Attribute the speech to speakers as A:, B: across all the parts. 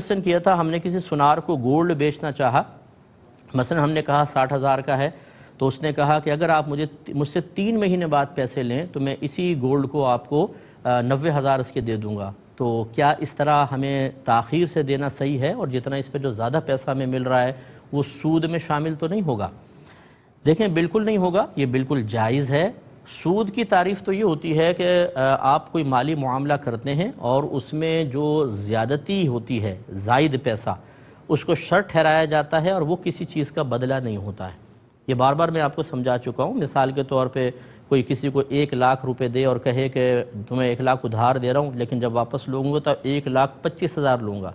A: Question किया था, हमने किसी सुनार को गोल्ड बेचना चाहा, मसलन हमने कहा 60,000 का है, तो उसने कहा कि अगर आप मुझसे 3 महीने बाद पैसे लें तो मैं इसी गोल्ड को आपको 90,000 इसके दे दूंगा। तो क्या इस तरह हमें ताख़ीर से देना सही है, और जितना इस पे जो ज़्यादा पैसा हमें मिल रहा है वो सूद में शामिल तो नहीं होगा? देखें, बिल्कुल नहीं होगा, ये बिल्कुल जायज़ है। सूद की तारीफ़ तो ये होती है कि आप कोई माली मुआमला करते हैं और उसमें जो ज़्यादती होती है, ज़ायद पैसा, उसको शर्त ठहराया जाता है और वो किसी चीज़ का बदला नहीं होता है। ये बार बार मैं आपको समझा चुका हूँ। मिसाल के तौर पे कोई किसी को 1 लाख रुपए दे और कहे कि तुम्हें 1 लाख उधार दे रहा हूँ, लेकिन जब वापस लूँगा तब 1,25,000 लूँगा,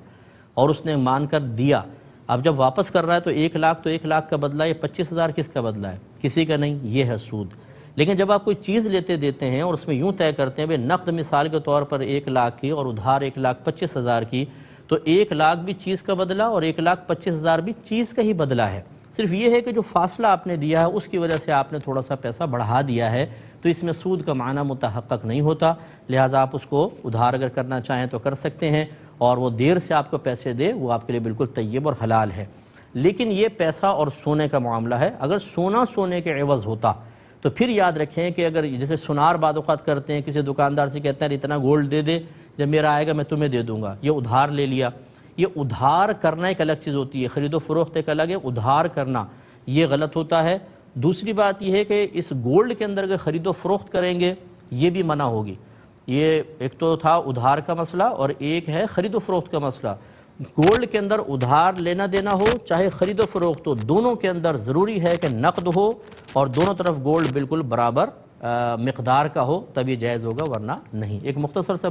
A: और उसने मान कर दिया। अब जब वापस कर रहा है तो 1 लाख तो 1 लाख का बदला, ये 25,000 किसका बदला है? किसी का नहीं, ये है सूद। लेकिन जब आप कोई चीज़ लेते देते हैं और उसमें यूँ तय करते हैं भाई नक़द मिसाल के तौर पर 1 लाख की और उधार 1,25,000 की, तो 1 लाख भी चीज़ का बदला और 1,25,000 भी चीज़ का ही बदला है। सिर्फ ये है कि जो फासला आपने दिया है उसकी वजह से आपने थोड़ा सा पैसा बढ़ा दिया है, तो इसमें सूद का माना मुतहक्क़क़ नहीं होता। लिहाजा आप उसको उधार अगर करना चाहें तो कर सकते हैं, और वो देर से आपको पैसे दे वो आपके लिए बिल्कुल तय्यब और हलाल है। लेकिन ये पैसा और सोने का मामला है, अगर सोना सोने के एवज़ होता तो फिर याद रखें कि अगर जैसे सुनार बाद औक़ात करते हैं, किसी दुकानदार से कहते हैं इतना गोल्ड दे दे, जब मेरा आएगा मैं तुम्हें दे दूंगा, ये उधार ले लिया। ये उधार करना एक अलग चीज़ होती है, ख़रीदो फ़रोख्त एक अलग है, उधार करना ये गलत होता है। दूसरी बात यह है कि इस गोल्ड के अंदर अगर ख़रीदो फ़रोख्त करेंगे ये भी मना होगी। ये एक तो था उधार का मसला और एक है ख़रीदो फ़रोख्त का मसला। गोल्ड के अंदर उधार लेना देना हो चाहे ख़रीदो फ़रोख्त हो, दोनों के अंदर ज़रूरी है कि नक़द हो और दोनों तरफ गोल्ड बिल्कुल बराबर मिक़दार का हो, तभी जायज़ होगा, वरना नहीं। एक मुख्तसर सा